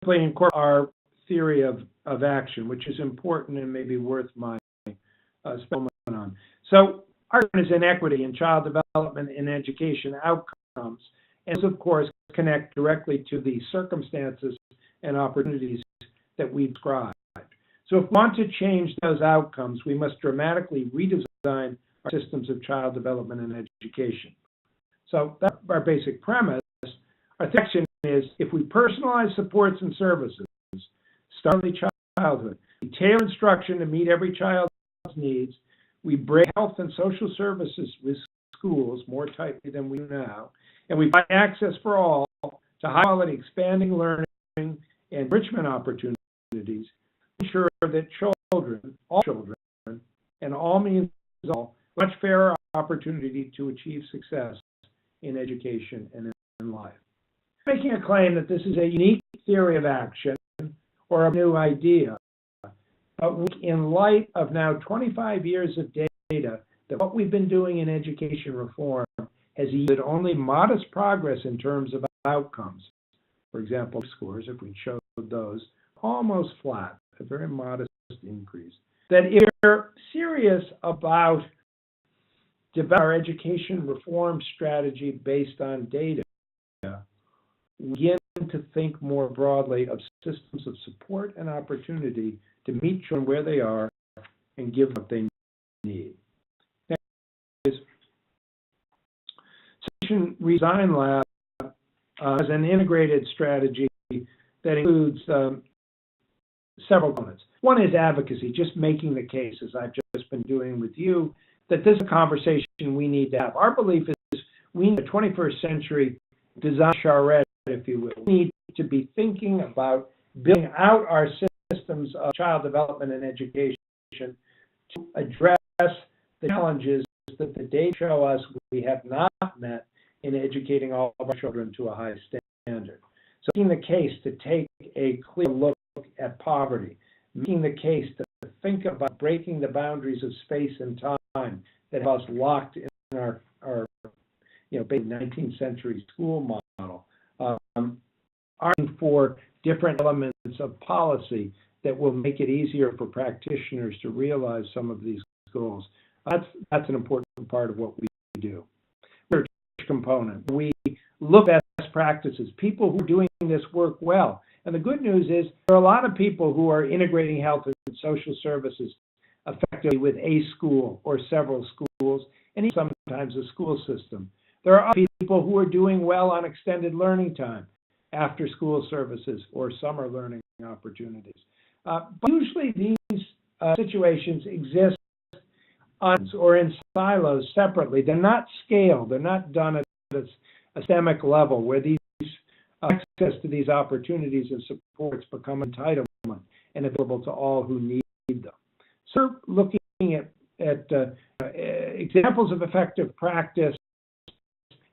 simply incorporate our theory of action, which is important and maybe worth my spending on. So our is inequity in child development and education outcomes, and this, of course, connect directly to the circumstances and opportunities that we described. So if we want to change those outcomes, we must dramatically redesign our systems of child development and education. So that's our basic premise. Our section is, if we personalize supports and services, start early childhood, we tailor instruction to meet every child's needs, we break health and social services with schools more tightly than we do now, and we provide access for all to high-quality expanding learning and enrichment opportunities, ensure that children, all children, and all means all, much fairer opportunity to achieve success in education and in life. Making a claim that this is a unique theory of action or a new idea, but in light of now 25 years of data, that what we've been doing in education reform has yielded only modest progress in terms of outcomes. For example, scores, if we showed those, almost flat, a very modest increase. That if we're serious about developing our education reform strategy based on data, we begin to think more broadly of systems of support and opportunity to meet children where they are and give what they need. Next is Section Redesign Lab has an integrated strategy that includes several components. One is advocacy, just making the case, as I've just been doing with you, that this is a conversation we need to have. Our belief is we need a 21st century design charrette, if you will. We need to be thinking about building out our systems of child development and education to address the challenges that the data show us we have not met in educating all of our children to a high standard. So making the case to take a clear look at poverty, making the case to think about breaking the boundaries of space and time that have us locked in our basic 19th century school model, arguing for different elements of policy that will make it easier for practitioners to realize some of these goals. That's an important part of what we do. Research component. We look at best practices, people who are doing this work well. And the good news is there are a lot of people who are integrating health and social services effectively with a school or several schools, and even sometimes a school system. There are other people who are doing well on extended learning time, after school services, or summer learning opportunities. But usually these situations exist or in silos separately. They're not scaled. They're not done at a systemic level where these access to these opportunities and supports become entitlement and available to all who need them. So we're looking at examples of effective practice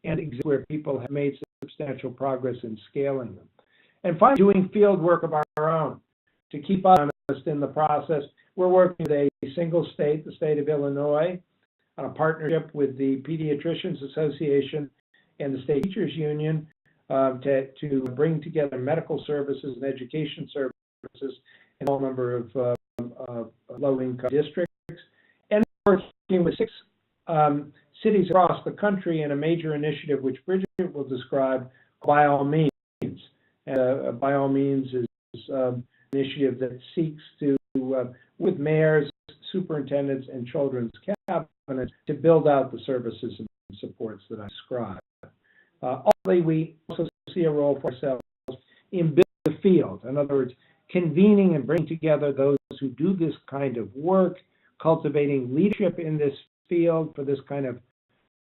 and where people have made substantial progress in scaling them. And finally, doing field work of our own. To keep us honest in the process, we're working with a single state, the state of Illinois, on a partnership with the Pediatricians Association and the State Teachers Union to bring together medical services and education services in a number of low-income districts. And working with 6 cities across the country in a major initiative which Bridget will describe, By All Means. By All Means is an initiative that seeks to, with mayors, superintendents, and children's cabinets, to build out the services and supports that I described. Ultimately, we also see a role for ourselves in building the field. In other words, convening and bringing together those who do this kind of work, cultivating leadership in this field for this kind of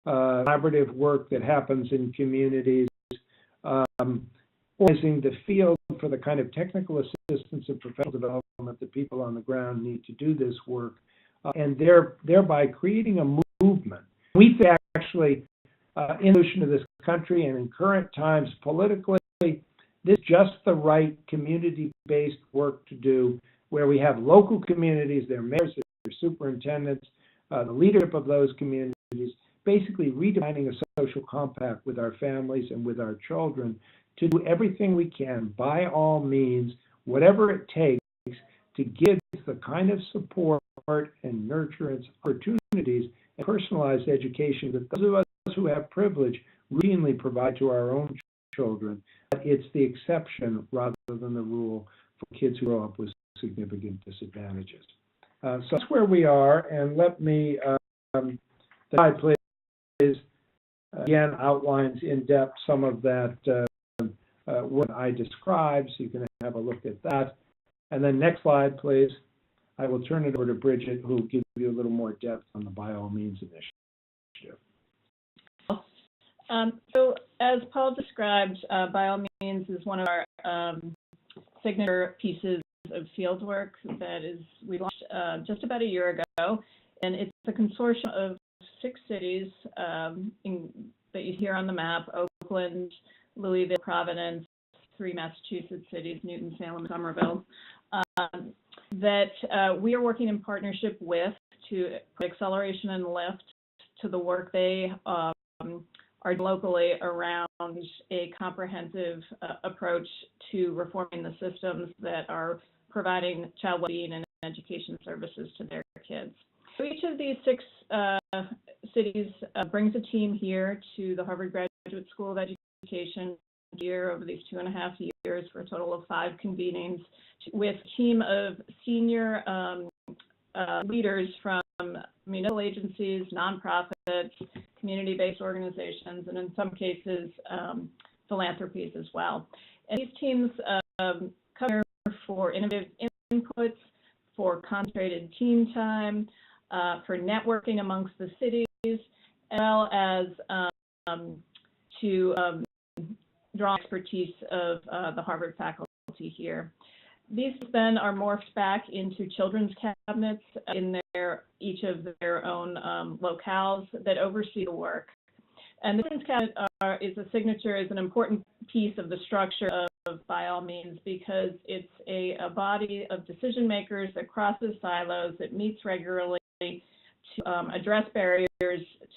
collaborative work that happens in communities, organizing the field for the kind of technical assistance and professional development that people on the ground need to do this work, and thereby creating a movement. We think actually in the solution of this country and in current times politically, this is just the right community-based work to do, where we have local communities, their mayors, their superintendents, the leadership of those communities, basically redefining a social compact with our families and with our children to do everything we can, by all means, whatever it takes, to give the kind of support and nurturance, opportunities, and personalized education that those of us who have privilege routinely provide to our own children. But it's the exception rather than the rule for kids who grow up with significant disadvantages. So that's where we are, and let me, the slide please, again outlines in depth some of that work I described, so you can have a look at that. And then next slide, please. I will turn it over to Bridget, who will give you a little more depth on the By All Means initiative. So as Paul described, By All Means is one of our signature pieces of field work that we launched just about a year ago, and it's a consortium of 6 cities that you hear on the map: Oakland, Louisville, Providence, 3 Massachusetts cities, Newton, Salem, and Somerville, that we are working in partnership with to put acceleration and lift to the work they are locally around a comprehensive approach to reforming the systems that are providing child well-being and education services to their kids. So each of these 6 cities brings a team here to the Harvard Graduate School of Education year over these 2.5 years for a total of 5 convenings with a team of senior leaders from municipal agencies, nonprofits, community-based organizations, and in some cases, philanthropies as well. And these teams come for innovative inputs, for concentrated team time, for networking amongst the cities, as well as to draw expertise of the Harvard faculty here. These then are morphed back into children's cabinets in each of their own locales that oversee the work. And the children's cabinet is a signature, is an important piece of the structure of By All Means, because it's a body of decision makers that crosses silos, that meets regularly to address barriers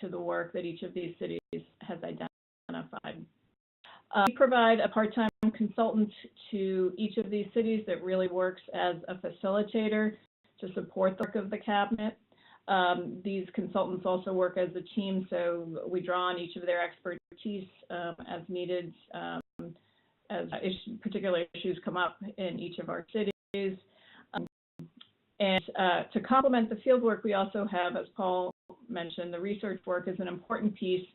to the work that each of these cities has identified. We provide a part-time consultant to each of these cities that really works as a facilitator to support the work of the cabinet. These consultants also work as a team, so we draw on each of their expertise as needed as particular issues come up in each of our cities. And to complement the field work, we also have, as Paul mentioned, the research work is an important piece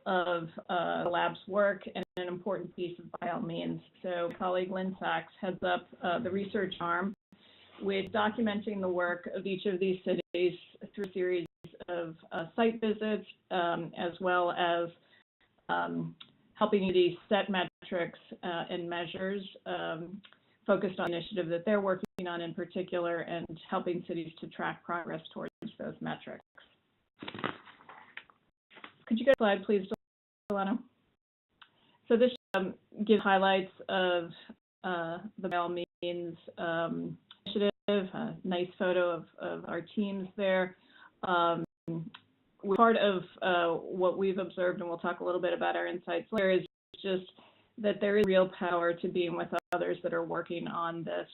of the lab's work and an important piece of By All Means. So colleague Lynn Sachs heads up the research arm with documenting the work of each of these cities through a series of site visits, as well as helping you set metrics and measures focused on initiative that they're working on in particular, and helping cities to track progress towards those metrics. Could you go to the slide, please, Delano? So this gives highlights of the By All Means initiative, a nice photo of our teams there. Part of what we've observed, and we'll talk a little bit about our insights later, is just that there is real power to being with others that are working on this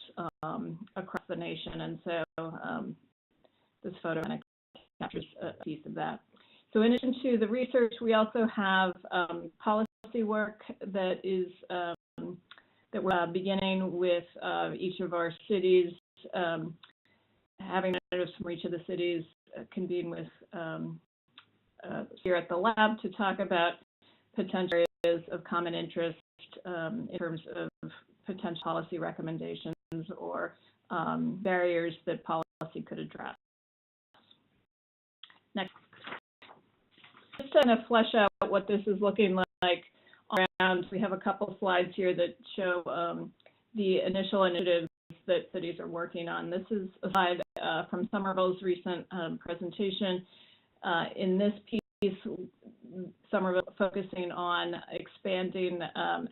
across the nation. And so this photo kind of captures a piece of that. So in addition to the research, we also have policy work that is that we're beginning with each of our cities, having notice from each of the cities convene with here at the lab to talk about potential areas of common interest in terms of potential policy recommendations or barriers that policy could address. Next. Just to kind of flesh out what this is looking like around, we have a couple slides here that show the initial initiatives that cities are working on. This is a slide from Somerville's recent presentation. In this piece, Somerville focusing on expanding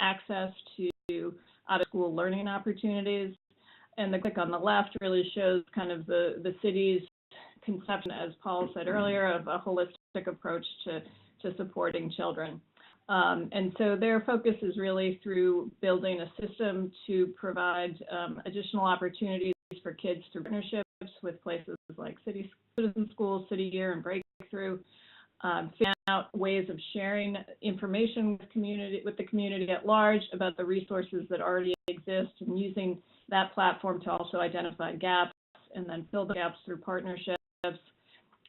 access to out-of-school learning opportunities. And the click on the left really shows kind of the city's conception, as Paul said earlier, of a holistic approach to supporting children. And so their focus is really through building a system to provide additional opportunities for kids through partnerships with places like Citizen Schools, City Year, and Breakthrough, figuring out ways of sharing information with the community at large about the resources that already exist, and using that platform to also identify gaps and then fill the gaps through partnerships,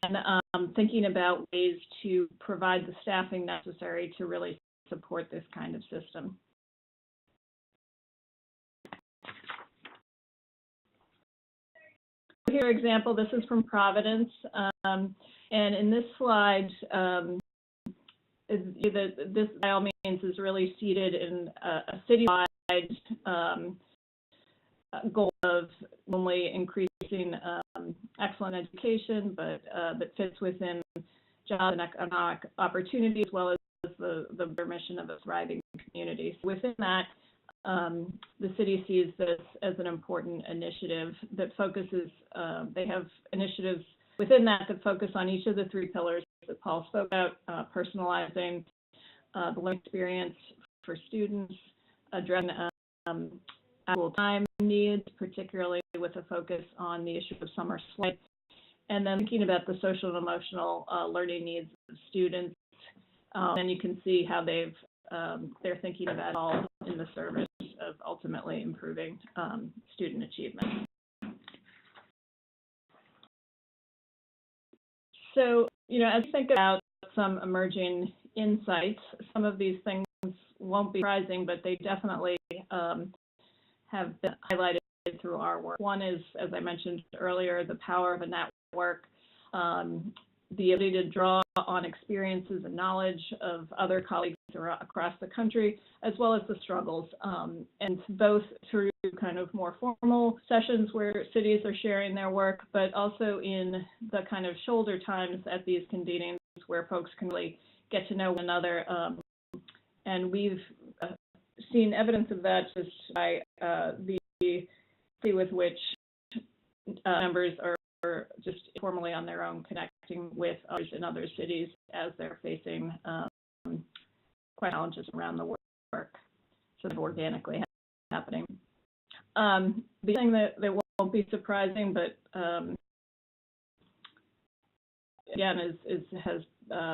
and thinking about ways to provide the staffing necessary to really support this kind of system. Here, example, this is from Providence, and in this slide, this by all means is really seated in a citywide goal of only increasing excellent education, but that fits within job and economic opportunity, as well as the mission of a thriving community. So within that, the city sees this as an important initiative that focuses, they have initiatives within that focus on each of the three pillars that Paul spoke about, personalizing the learning experience for students, addressing actual time needs, particularly with a focus on the issue of summer slate, and then thinking about the social and emotional learning needs of students. And you can see how they're thinking about all in the service of ultimately improving student achievement. So, as you think about some emerging insights, some of these things won't be surprising, but they definitely have been highlighted through our work. One is, as I mentioned earlier, the power of a network, the ability to draw on experiences and knowledge of other colleagues across the country, as well as the struggles, and both through kind of more formal sessions where cities are sharing their work, but also in the kind of shoulder times at these convenings where folks can really get to know one another. And we've seen evidence of that just by the way with which members are just informally on their own connecting with others in other cities as they're facing quite challenges around the work, sort of organically happening. The thing that won't be surprising, but again has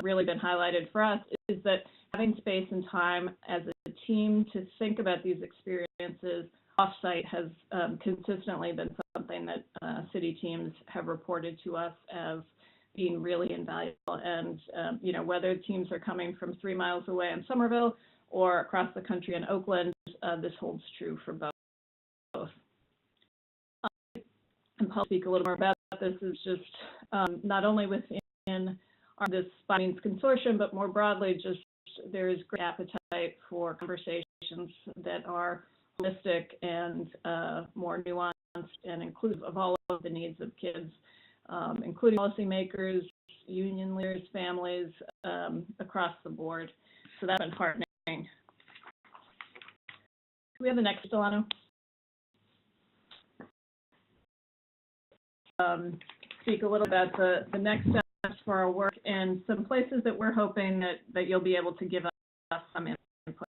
really been highlighted for us, is that having space and time as a team to think about these experiences off-site has consistently been something that city teams have reported to us as being really invaluable. And, whether teams are coming from 3 miles away in Somerville or across the country in Oakland, this holds true for both. And Paul will speak a little more about this. Is just not only within this By Means consortium, but more broadly, just there is great appetite for conversations that are holistic and more nuanced and inclusive of all of the needs of kids, including policymakers, union leaders, families, across the board. So that's been heartening. Do we have the next, Delano? Speak a little about the next steps for our work and some places that we're hoping that you'll be able to give us some input.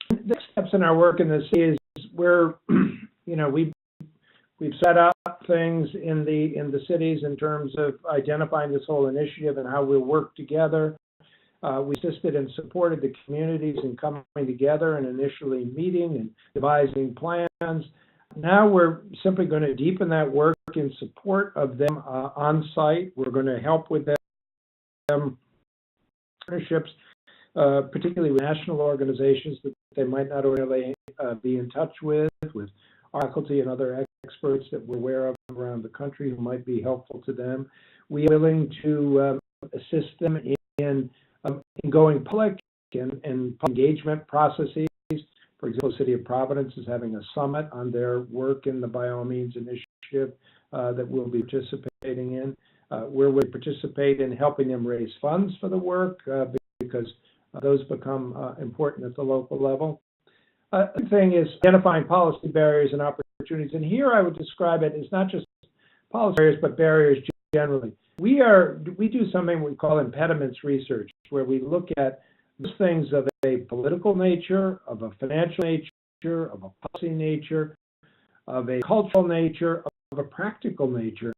The next steps in our work in the city is we're, we've set up things in the cities in terms of identifying this whole initiative and how we'll work together. We assisted and supported the communities in coming together and initially meeting and devising plans. Now we're simply going to deepen that work in support of them on site. We're going to help with them partnerships, particularly with national organizations that they might not ordinarily be in touch with faculty and other experts that we're aware of around the country who might be helpful to them. We are willing to assist them in going public and engagement processes. For example, the City of Providence is having a summit on their work in the By All Means initiative that we'll be participating in. Where we participate in helping them raise funds for the work because those become important at the local level. The thing is identifying policy barriers and opportunities. And here I would describe it as not just policy barriers, but barriers generally. we do something we call impediments research, where we look at those things of a political nature, of a financial nature, of a policy nature, of a cultural nature, of a practical nature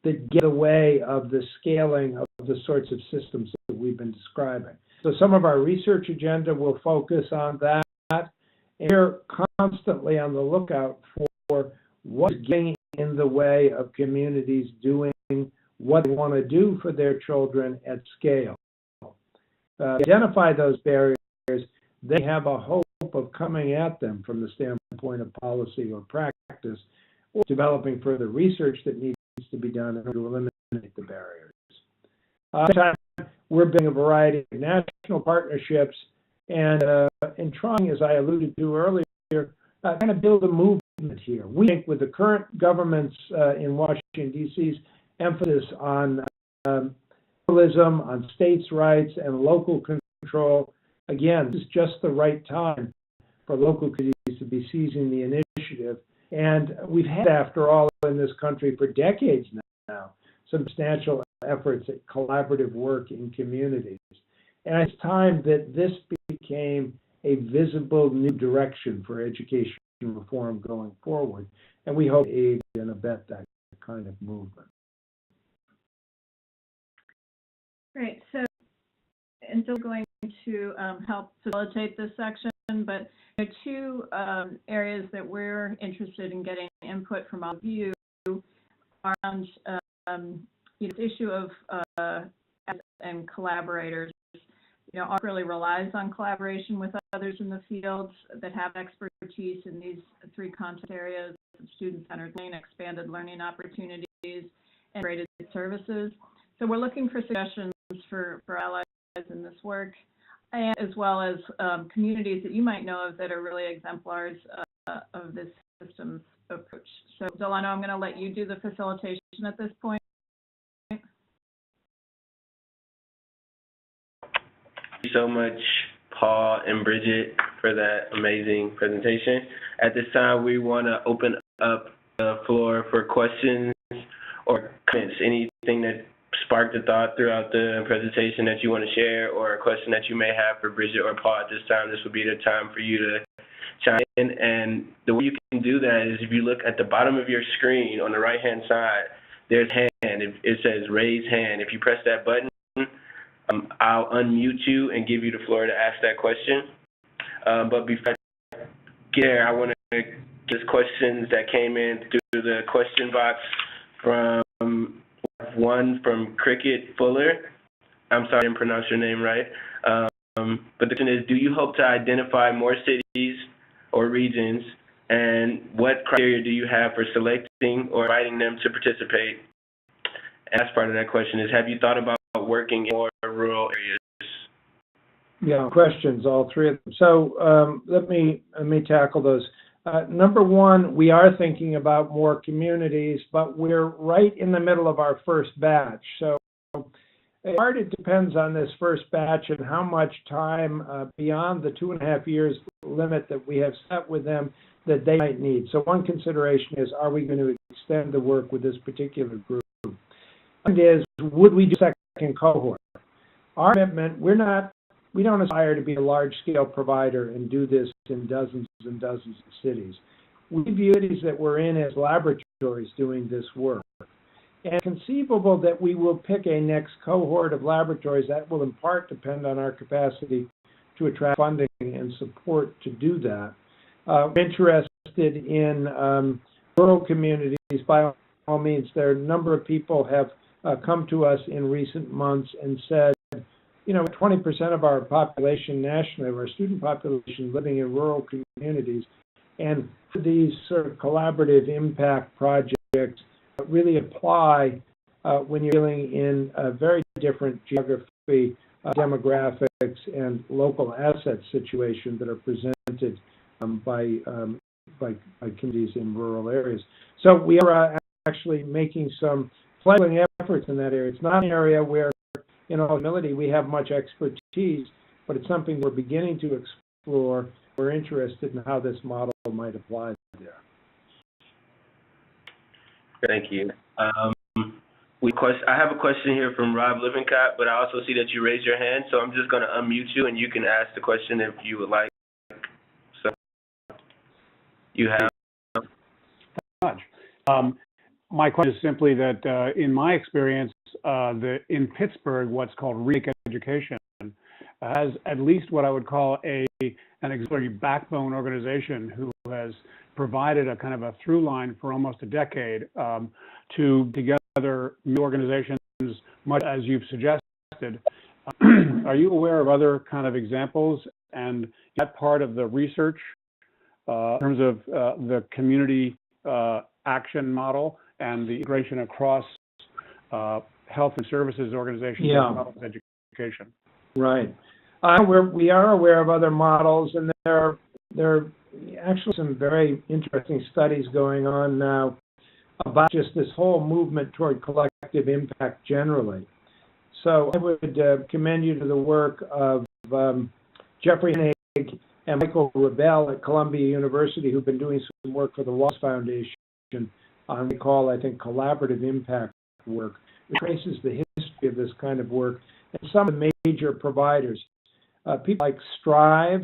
that get away of the scaling of the sorts of systems that we've been describing. So some of our research agenda will focus on that. And we're constantly on the lookout for what's getting in the way of communities doing what they want to do for their children at scale. Identify those barriers, they have a hope of coming at them from the standpoint of policy or practice, or developing further research that needs to be done in order to eliminate the barriers. We're building a variety of national partnerships and trying, as I alluded to earlier, kind of build a movement here. We think with the current governments in Washington, D.C.'s emphasis on federalism, on states' rights, and local control, again, this is just the right time for local communities to be seizing the initiative. And we've had, after all, in this country for decades now, substantial efforts at collaborative work in communities. And it's time that this became a visible new direction for education reform going forward. And we hope to aid and abet that kind of movement. Great. So we're going to help facilitate this section, but there are two areas that we're interested in getting input from all of you around this issue of and collaborators. ARC really relies on collaboration with others in the field that have expertise in these three content areas: student-centered learning, expanded learning opportunities, and integrated services. So we're looking for suggestions for allies in this work, and as well as communities that you might know of that are really exemplars of this systems approach. So Delano, I'm going to let you do the facilitation at this point. Thank you so much, Paul and Bridget, for that amazing presentation. At this time, we want to open up the floor for questions or comments, anything that sparked a thought throughout the presentation that you want to share, or a question that you may have for Bridget or Paul at this time. This will be the time for you to chime in. And the way you can do that is if you look at the bottom of your screen on the right-hand side, there's hand. It says raise hand. If you press that button, I'll unmute you and give you the floor to ask that question. But before I get there, I want to get questions that came in through the question box from one from Cricket Fuller. I'm sorry I didn't pronounce your name right. But the question is, do you hope to identify more cities or regions, and what criteria do you have for selecting or inviting them to participate? And that's part of that question is, have you thought about working in more rural areas? Yeah, questions, all three of them. So let me tackle those. Number one, we are thinking about more communities, but we're right in the middle of our first batch. So it depends on this first batch and how much time beyond the 2.5 years limit that we have set with them that they might need. So one consideration is, are we going to extend the work with this particular group? And is, would we do a second cohort? Our commitment, we don't aspire to be a large-scale provider and do this in dozens and dozens of cities. We view cities that we're in as laboratories doing this work. And conceivable that we will pick a next cohort of laboratories that will in part depend on our capacity to attract funding and support to do that. We're interested in rural communities. By all means, there are a number of people have come to us in recent months and said, 20% of our population nationally, of our student population, living in rural communities, and these sort of collaborative impact projects really apply when you're dealing in a very different geography, demographics, and local asset situations that are presented by communities in rural areas. So we are actually making some fledgling efforts in that area. It's not an area where, in all humility, we have much expertise, but it's something we're beginning to explore. We're interested in how this model might apply there. Thank you. I have a question here from Rob Lippincott, but I also see that you raised your hand, so I'm just going to unmute you, and you can ask the question if you would like. So you have. Much. My question is simply that in my experience, in Pittsburgh, what's called Remake Education has at least what I would call an exemplary backbone organization who has provided a kind of a through line for almost a decade to together new organizations, much as you've suggested. Are you aware of other kind of examples and that part of the research in terms of the community action model and the integration across health and services organizations as well as education? Right. We are aware of other models, and there are actually some very interesting studies going on now about just this whole movement toward collective impact generally. So I would commend you to the work of Jeffrey Hennig and Michael Rebell at Columbia University, who've been doing some work for the Wallace Foundation on what we call, I think, collaborative impact work. It traces the history of this kind of work and some of the major providers. People like Strive,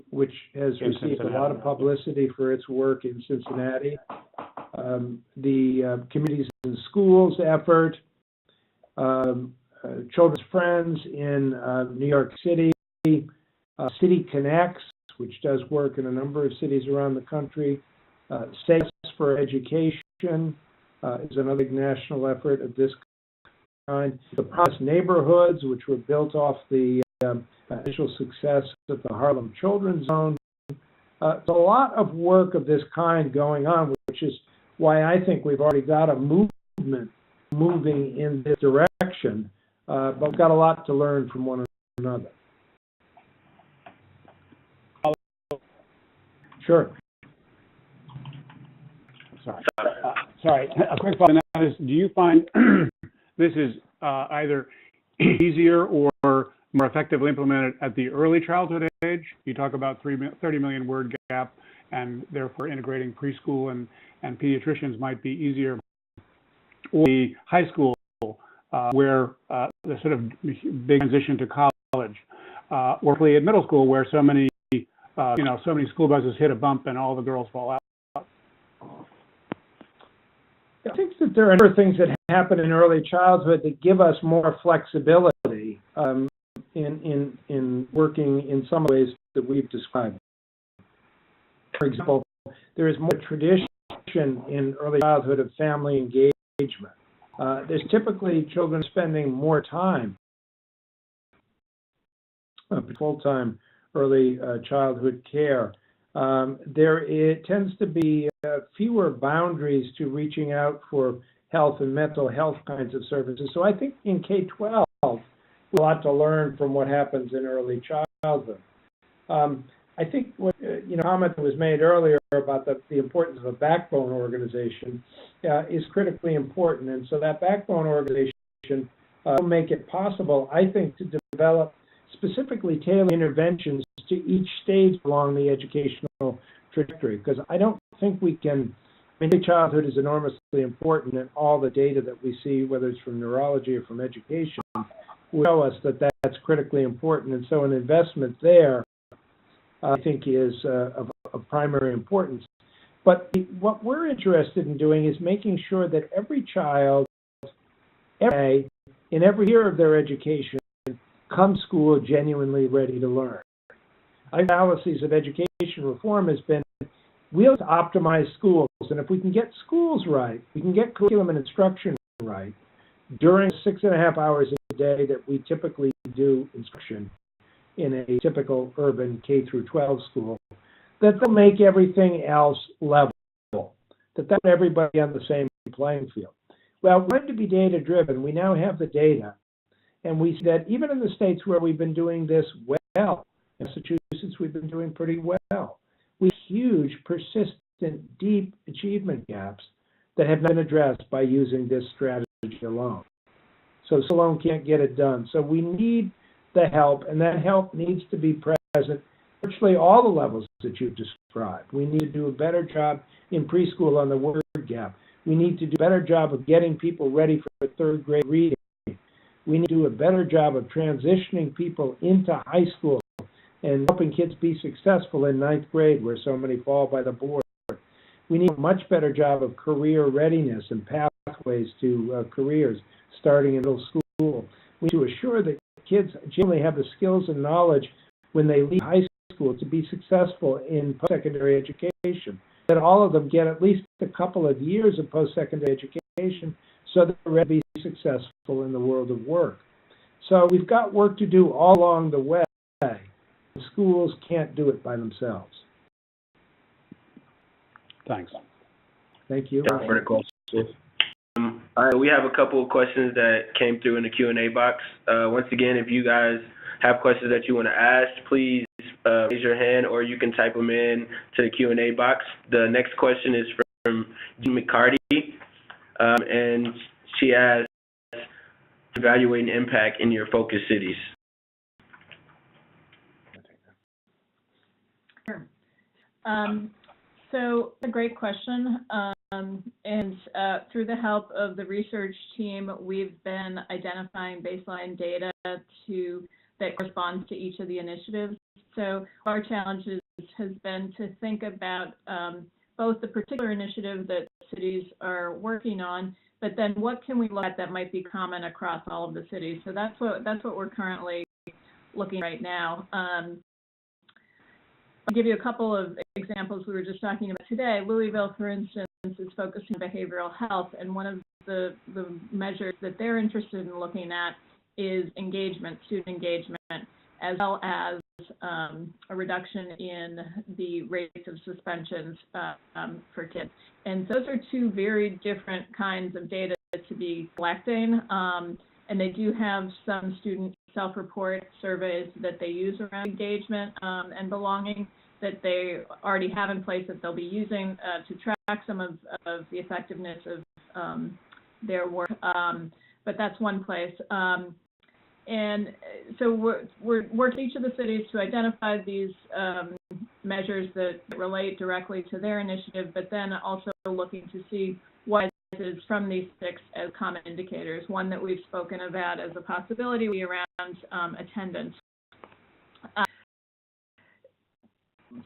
which has received a lot of publicity for its work in Cincinnati. The Communities in Schools effort, Children's Friends in New York City, City Connects, which does work in a number of cities around the country. Stakes for Education is another big national effort of this kind. The Promise Neighborhoods, which were built off the initial success of the Harlem Children's Zone. There's a lot of work of this kind going on, which is why I think we've already got a movement moving in this direction, but we've got a lot to learn from one another. Sure. Sorry, a quick follow-up on that is, do you find this is either easier or more effectively implemented at the early childhood age? You talk about 30 million word gap, and therefore integrating preschool and pediatricians might be easier. Or the high school, where the sort of big transition to college, or at middle school, where so many school buses hit a bump and all the girls fall out. I think that there are a number of things that happen in early childhood that give us more flexibility in working in some ways that we've described. For example, there is more tradition in early childhood of family engagement. There's typically children spending more time full-time early childhood care. It tends to be fewer boundaries to reaching out for health and mental health kinds of services. So I think in K-12, we have a lot to learn from what happens in early childhood. I think what comment that was made earlier about the importance of a backbone organization is critically important, and so that backbone organization will make it possible, I think, to develop specifically tailored interventions to each stage along the educational trajectory, because I don't think we can. Early childhood is enormously important, and all the data that we see, whether it's from neurology or from education, will show us that that's critically important. And so an investment there, I think, is of primary importance. But what we're interested in doing is making sure that every child, every day, in every year of their education, comes to school genuinely ready to learn. Analyses of education reform has been, we have to optimize schools, and if we can get schools right, we can get curriculum and instruction right during 6.5 hours a day that we typically do instruction in a typical urban K through 12 school, that they'll make everything else level, that put everybody on the same playing field. Well, we're going to be data driven. We now have the data, and we see that even in the states where we've been doing this well, in Massachusetts, we've been doing pretty well. We have huge, persistent, deep achievement gaps that have not been addressed by using this strategy alone. So alone can't get it done. So we need the help, and that help needs to be present virtually all the levels that you've described. We need to do a better job in preschool on the word gap. We need to do a better job of getting people ready for third grade reading. We need to do a better job of transitioning people into high school and helping kids be successful in ninth grade, where so many fall by the board. We need a much better job of career readiness and pathways to careers starting in middle school. We need to assure that kids generally have the skills and knowledge when they leave high school to be successful in post-secondary education, that all of them get at least a couple of years of post-secondary education so that they're ready to be successful in the world of work. So we've got work to do all along the way. Schools can't do it by themselves. Thanks. Thank you. For the question. All right, we have a couple of questions that came through in the Q&A box. Once again, if you guys have questions that you want to ask, please raise your hand, or you can type them in to the Q&A box. The next question is from Jean McCarty, and she asks, evaluating impact in your focus cities. So a great question, and through the help of the research team, we've been identifying baseline data that corresponds to each of the initiatives. So our challenge has been to think about both the particular initiative that cities are working on, but then what can we look at that might be common across all of the cities. So that's what we're currently looking right now. I'll give you a couple of examples we were just talking about today. Louisville, for instance, is focusing on behavioral health, and one of the measures that they're interested in looking at is engagement, student engagement, as well as a reduction in the rates of suspensions for kids. And those are two very different kinds of data to be collecting, and they do have some student self-report surveys that they use around engagement and belonging that they already have in place that they'll be using to track some of the effectiveness of their work. But that's one place. And so we're working with each of the cities to identify these measures that relate directly to their initiative, but then also looking to see what is from these 6 as common indicators. One that we've spoken about as a possibility would be around attendance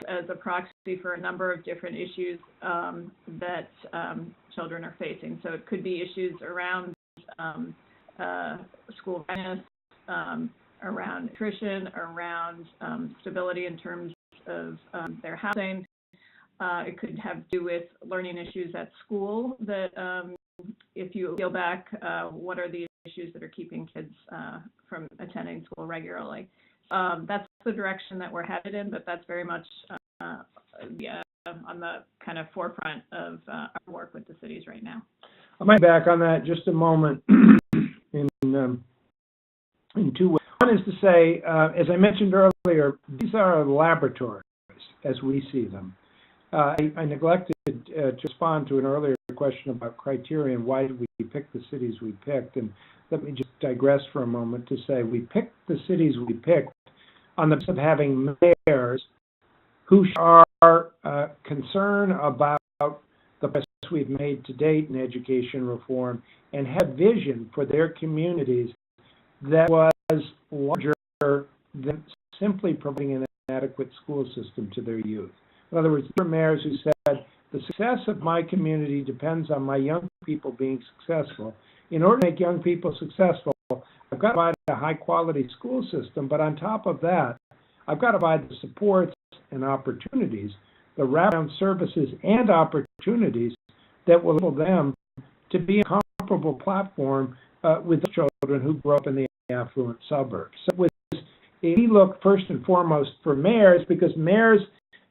as a proxy for a number of different issues that children are facing. So it could be issues around school readiness, around nutrition, around stability in terms of their housing. It could have to do with learning issues at school that, if you peel back, what are the issues that are keeping kids from attending school regularly? That's the direction that we're headed in, but that's very much on the kind of forefront of our work with the cities right now. I might back on that just a moment in 2 ways. One is to say, as I mentioned earlier, these are laboratories as we see them. I neglected to respond to an earlier question about criteria and why did we pick the cities we picked. And let me just digress for a moment to say we picked the cities we picked on the basis of having mayors who are concerned about the progress we've made to date in education reform and have vision for their communities that was larger than simply providing an adequate school system to their youth. In other words, there are mayors who said, the success of my community depends on my young people being successful. In order to make young people successful, I've got to provide a high-quality school system, but on top of that, I've got to provide the supports and opportunities, the wraparound services and opportunities that will enable them to be a comparable platform with children who grow up in the affluent suburbs. So we look first and foremost for mayors because mayors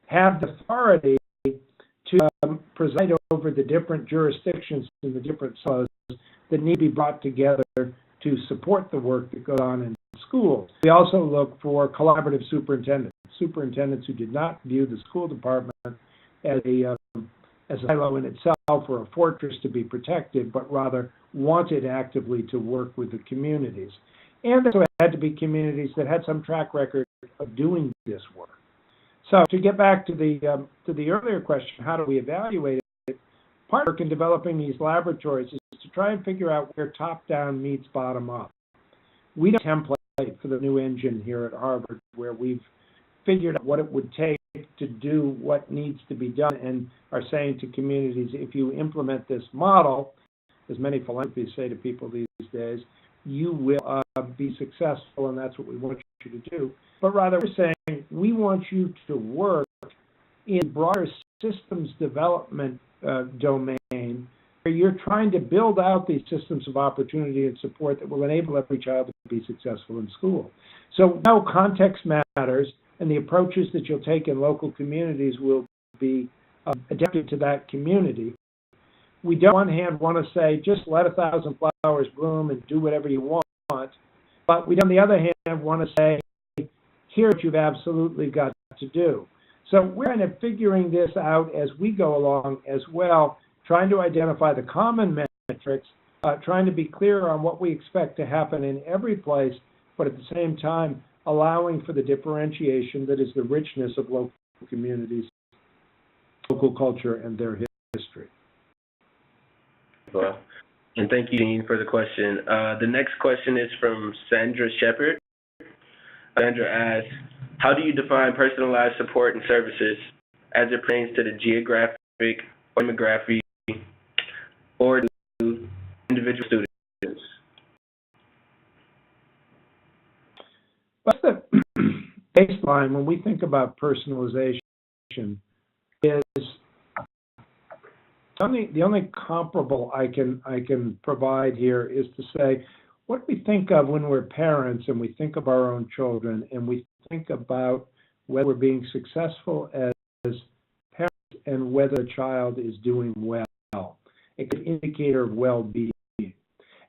have the authority to preside over the different jurisdictions and the different silos that need to be brought together to support the work that goes on in schools. We also look for collaborative superintendents who did not view the school department as a silo in itself or a fortress to be protected, but rather wanted actively to work with the communities. And there had to be communities that had some track record of doing this work. So to get back to the earlier question, how do we evaluate it? part of work in developing these laboratories is to try and figure out where top-down meets bottom-up. We don't have a template for the new engine here at Harvard where we've figured out what it would take to do what needs to be done and are saying to communities, if you implement this model, as many philanthropists say to people these days, you will be successful, and that's what we want you to do. But rather, we're saying we want you to work in broader systems development domain where you're trying to build out these systems of opportunity and support that will enable every child to be successful in school. So now context matters, and the approaches that you'll take in local communities will be adapted to that community. We don't on one hand want to say, just let 1,000 flowers bloom and do whatever you want, but we on the other hand want to say, here's what you've absolutely got to do. So we're kind of figuring this out as we go along as well, trying to identify the common metrics, trying to be clear on what we expect to happen in every place, but at the same time allowing for the differentiation that is the richness of local communities, local culture, and their history. Well, and thank you, Dean, for the question. The next question is from Sandra Shepard. Sandra asks, how do you define personalized support and services as it pertains to the geographic or demographic or to individual students? But the baseline when we think about personalization is the only comparable I can provide here is to say what we think of when we're parents and we think of our own children and we think about whether we're being successful as parents and whether a child is doing well. It's an indicator of well-being. And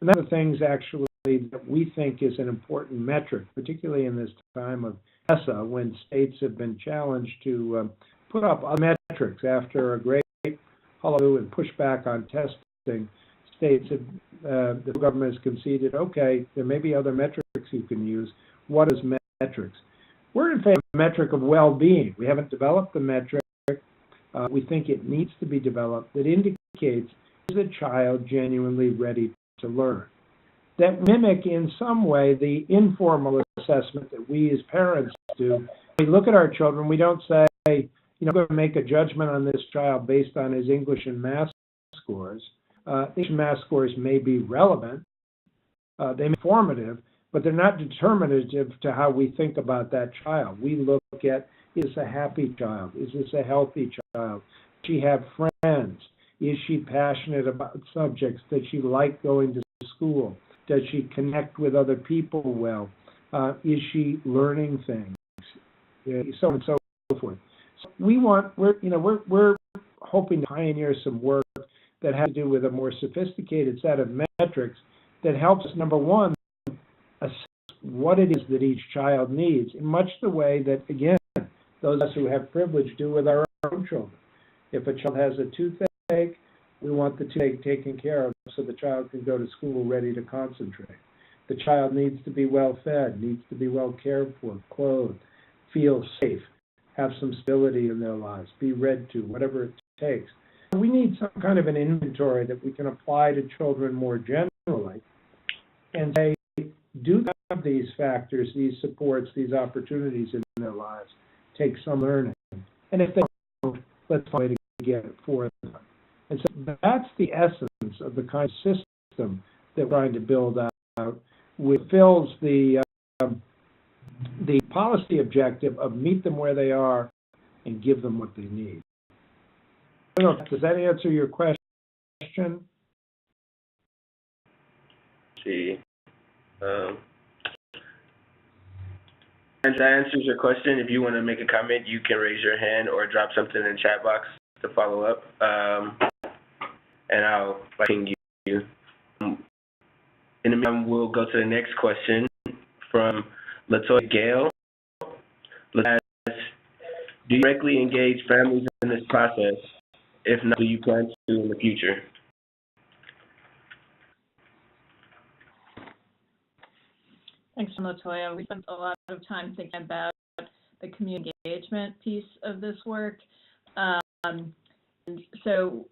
that's the things actually that we think is an important metric, particularly in this time of ESSA when states have been challenged to put up other metrics after a great hullabaloo and pushback on testing. States have, the government has conceded, okay, there may be other metrics you can use. What is metrics? We're in favor of a metric of well-being. We haven't developed the metric. We think it needs to be developed that indicates, is a child genuinely ready to learn? That mimic in some way the informal assessment that we as parents do. We look at our children, we don't say, I'm going to make a judgment on this child based on his English and math scores. These math scores may be relevant, they may be formative, but they're not determinative to how we think about that child. We look at, is this a happy child? Is this a healthy child? Does she have friends? Is she passionate about subjects? Does she like going to school? Does she connect with other people well? Is she learning things? So on and so forth. So we're hoping to pioneer some work that has to do with a more sophisticated set of metrics that helps us, number one, assess what it is that each child needs in much the way that, again, those of us who have privilege do with our own children. If a child has a toothache, we want the toothache taken care of so the child can go to school ready to concentrate. The child needs to be well fed, needs to be well cared for, clothed, feel safe, have some stability in their lives, be read to, whatever it takes. We need some kind of an inventory that we can apply to children more generally and say, do they have these factors, these supports, these opportunities in their lives? Take some learning. And if they don't, let's find a way to get it for them. And so that's the essence of the kind of system that we're trying to build out, which fills the policy objective of meet them where they are and give them what they need. I don't know, does that answer your question? See. And that answers your question. If you want to make a comment, you can raise your hand or drop something in the chat box to follow up. And I'll ping you. In the meantime, we'll go to the next question from Latoya Gale. Do you directly engage families in this process? If not, do you plan to in the future? Thanks, Latoya. We spent a lot of time thinking about the community engagement piece of this work. so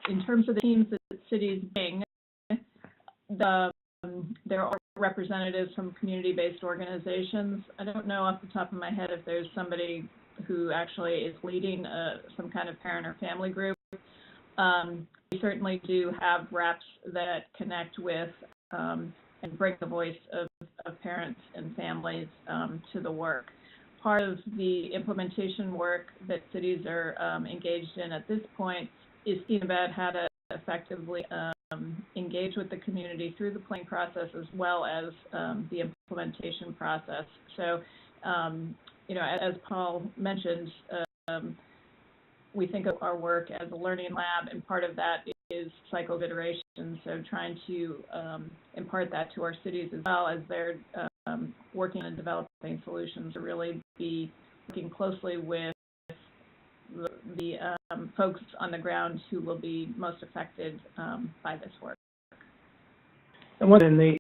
in terms of the teams that cities bring, there are representatives from community-based organizations. I don't know off the top of my head if there's somebody who actually is leading some kind of parent or family group. We certainly do have reps that connect with and bring the voice of parents and families to the work. Part of the implementation work that cities are engaged in at this point is thinking about how to effectively engage with the community through the planning process as well as the implementation process. So, you know, as Paul mentioned, we think of our work as a learning lab, and part of that is cycle of iteration. So trying to impart that to our cities as well as they're working on developing solutions to really be working closely with the folks on the ground who will be most affected by this work. And what in the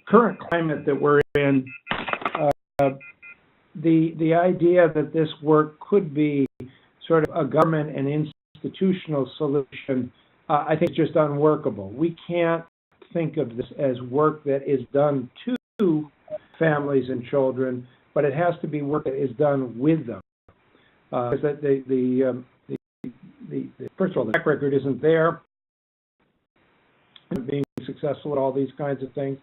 current climate that we're in, the idea that this work could be sort of a government and institutional solution, I think is just unworkable. We can't think of this as work that is done to families and children, but it has to be work that is done with them. Because first of all, the track record isn't there, being successful at all these kinds of things.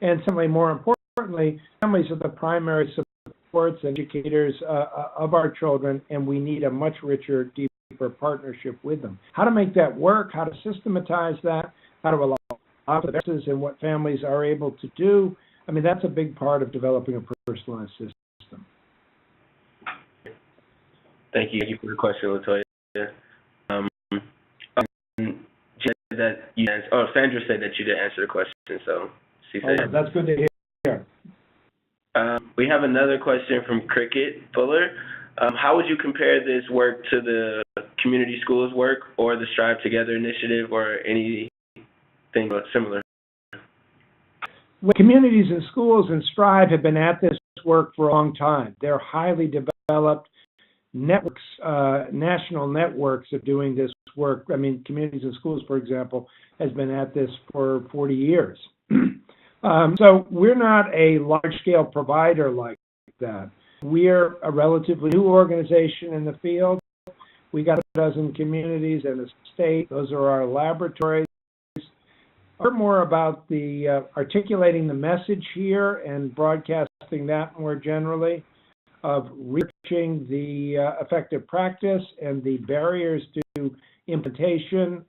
And certainly, more importantly, families are the primary supports and educators of our children, and we need a much richer, deeper partnership with them. How to make that work, how to systematize that, how to allow differences in what families are able to do. I mean, that's a big part of developing a personalized system. Thank you for the question, Latoya. Sandra said that you didn't answer the question, so she said. That's good to hear. We have another question from Cricket Fuller. How would you compare this work to the community schools work or the Strive Together initiative or anything similar? Well, communities and schools and Strive have been at this work for a long time. They're highly developed networks, national networks of doing this work. I mean, communities and schools, for example, has been at this for 40 years. So we're not a large-scale provider like that. We're a relatively new organization in the field. We got a dozen communities and a state. Those are our laboratories. We're more about the articulating the message here and broadcasting that more generally, of reaching the effective practice and the barriers to implementation,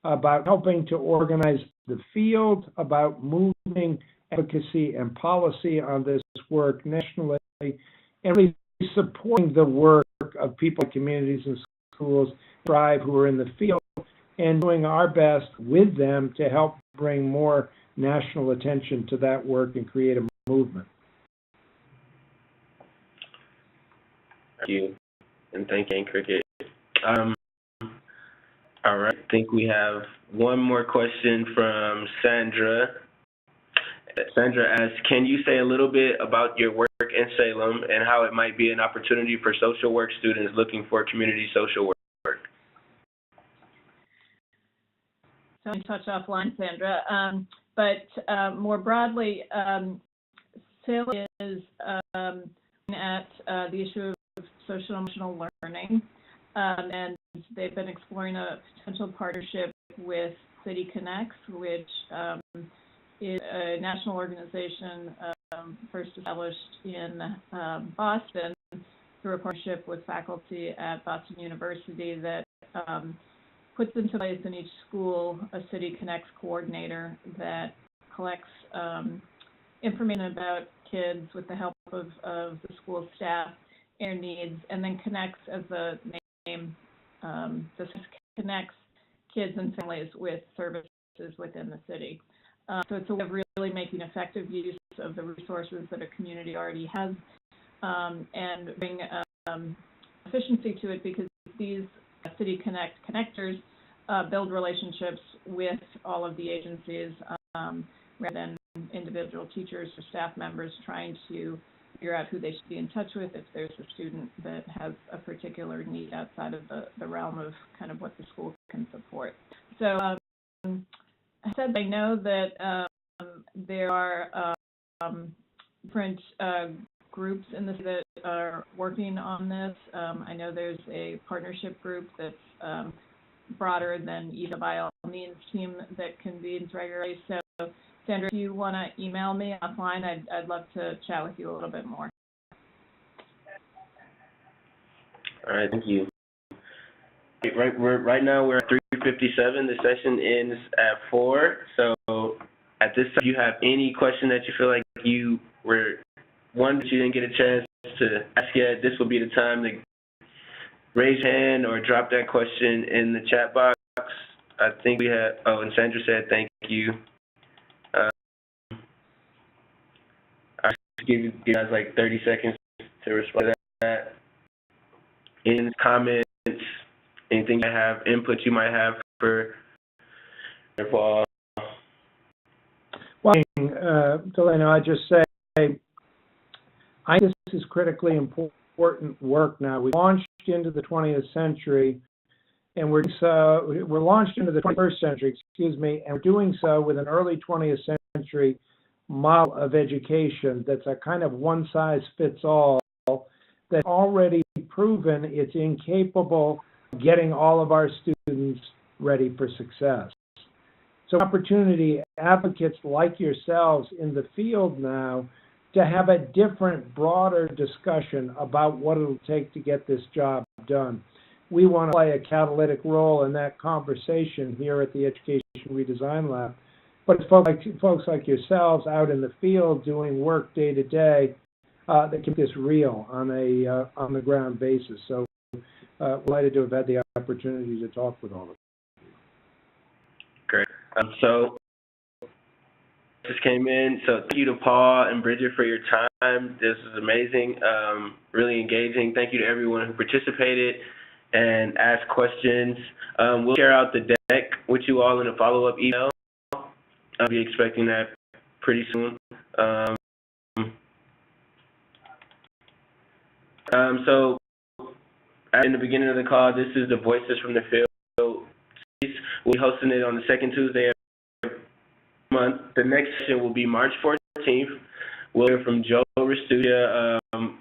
about helping to organize the field, about moving advocacy and policy on this work nationally, and really supporting the work of people in communities and schools, Strive, who are in the field, and doing our best with them to help bring more national attention to that work and create a movement. Thank you, and thank you, Cricket. All right, I think we have one more question from Sandra. Sandra asks, can you say a little bit about your work in Salem and how it might be an opportunity for social work students looking for community social work? So I touch offline, Sandra, but more broadly, Salem is at the issue of social emotional learning, and they've been exploring a potential partnership with City Connects, which is a national organization first established in Boston through a partnership with faculty at Boston University that puts into place in each school a City Connects coordinator that collects information about kids with the help of the school staff and their needs, and then connects, as the name connects kids and families with services within the city. So it's a way of really making effective use of the resources that a community already has, and bring efficiency to it, because these City Connect connectors build relationships with all of the agencies rather than individual teachers or staff members trying to figure out who they should be in touch with if there's a student that has a particular need outside of the realm of kind of what the school can support. So I said I know that there are different groups in the city that are working on this. I know there's a partnership group that's broader than either by all means team that convenes regularly. So Sandra, if you want to email me offline, I'd love to chat with you a little bit more. All right, thank you. Right now we're at 3:57. The session ends at 4. So at this time, if you have any question that you feel like you were one that you didn't get a chance to ask yet, this will be the time to raise your hand or drop that question in the chat box. I think we have. Oh, and Sandra said thank you. I'll give you guys like 30 seconds to respond to that. Any comments, anything you have, input you might have for Paul? Well, Delano, I just say, I think this is critically important work now. We launched into the 20th century, and we're launched into the 21st century, and we're doing so with an early 20th century model of education that's a kind of one-size-fits-all that's already proven it's incapable of getting all of our students ready for success. So opportunity advocates like yourselves in the field now to have a different, broader discussion about what it'll take to get this job done. We want to play a catalytic role in that conversation here at the Education Redesign Lab. But it's folks like yourselves out in the field doing work day to day that can make this real on a on the ground basis. So delighted to have had the opportunity to talk with all of you. Great. So just came in. So thank you to Paul and Bridget for your time. This is amazing, really engaging. Thank you to everyone who participated and asked questions. We'll share out the deck with you all in a follow-up email. I'll be expecting that pretty soon. So in the beginning of the call, this is the Voices from the Field. We'll be hosting it on the second Tuesday of the month. The next session will be March 14th. We'll hear from Joe Restudia from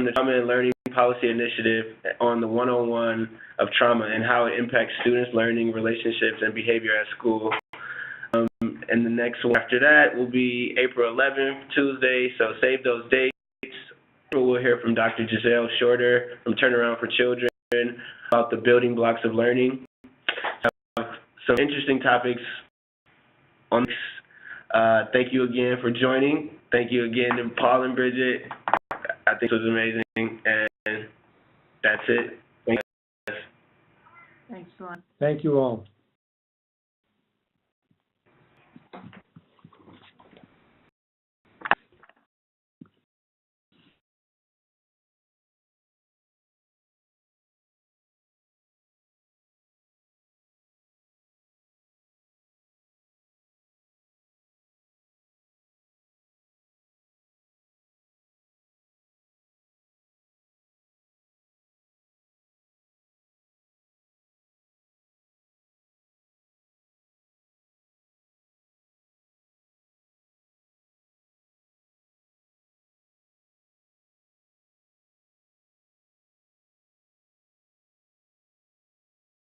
the Trauma and Learning Policy Initiative on the 101 of trauma and how it impacts students' learning, relationships, and behavior at school. And the next one after that will be April 11th, Tuesday, so save those dates. We'll hear from Dr. Giselle Shorter from Turnaround for Children about the building blocks of learning. Some interesting topics on this. Thank you again for joining. Thank you again to Paul and Bridget. I think it was amazing, and that's it. Thanks, Dawn. Thank you all.